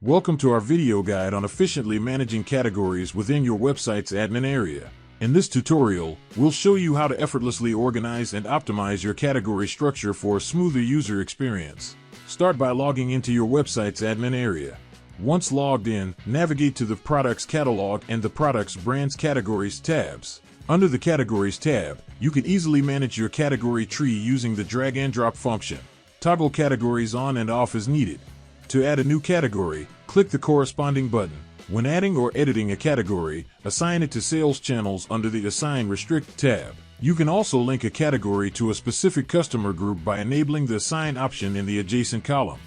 Welcome to our video guide on efficiently managing categories within your website's admin area. In this tutorial, we'll show you how to effortlessly organize and optimize your category structure for a smoother user experience. Start by logging into your website's admin area. Once logged in, navigate to the Products Catalog and the Products Brands Categories tabs. Under the Categories tab, you can easily manage your category tree using the drag and drop function. Toggle categories on and off as needed. To add a new category, click the corresponding button. When adding or editing a category, assign it to sales channels under the Assign Restrict tab. You can also link a category to a specific customer group by enabling the Assign option in the adjacent column.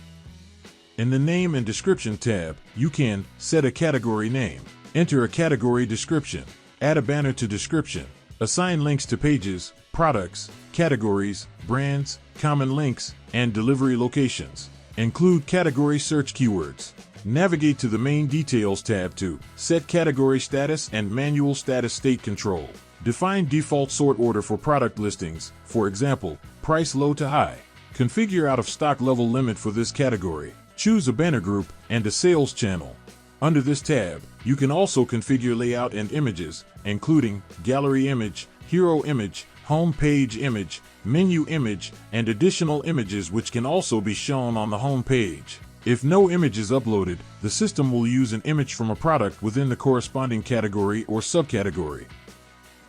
In the Name and Description tab, you can set a category name, enter a category description, add a banner to description, assign links to pages, products, categories, brands, common links, and delivery locations. Include category search keywords. Navigate to the Main Details tab to set category status and manual status state control. Define default sort order for product listings, for example, price low to high. Configure out-of-stock level limit for this category. Choose a banner group and a sales channel. Under this tab, you can also configure layout and images, including gallery image, hero image, home page image, menu image, and additional images which can also be shown on the home page. If no image is uploaded, the system will use an image from a product within the corresponding category or subcategory.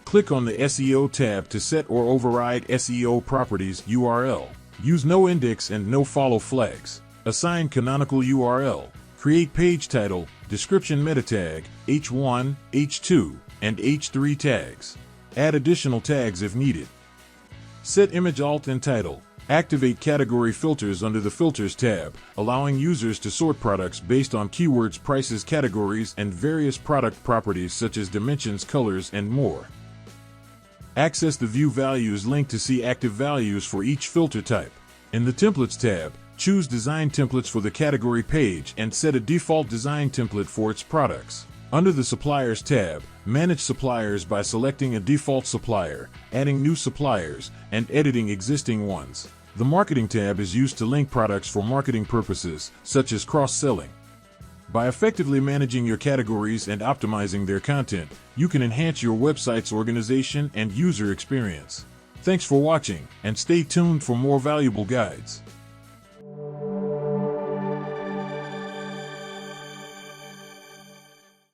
Click on the SEO tab to set or override SEO properties URL. Use no index and no follow flags. Assign canonical URL. Create page title, description meta tag, H1, H2, and H3 tags. Add additional tags if needed. Set image alt and title. Activate category filters under the Filters tab, allowing users to sort products based on keywords, prices, categories, and various product properties such as dimensions, colors, and more. Access the View Values link to see active values for each filter type. In the Templates tab, choose Design Templates for the category page and set a default design template for its products. Under the Suppliers tab, manage suppliers by selecting a default supplier, adding new suppliers, and editing existing ones. The Marketing tab is used to link products for marketing purposes, such as cross-selling. By effectively managing your categories and optimizing their content, you can enhance your website's organization and user experience. Thanks for watching, and stay tuned for more valuable guides.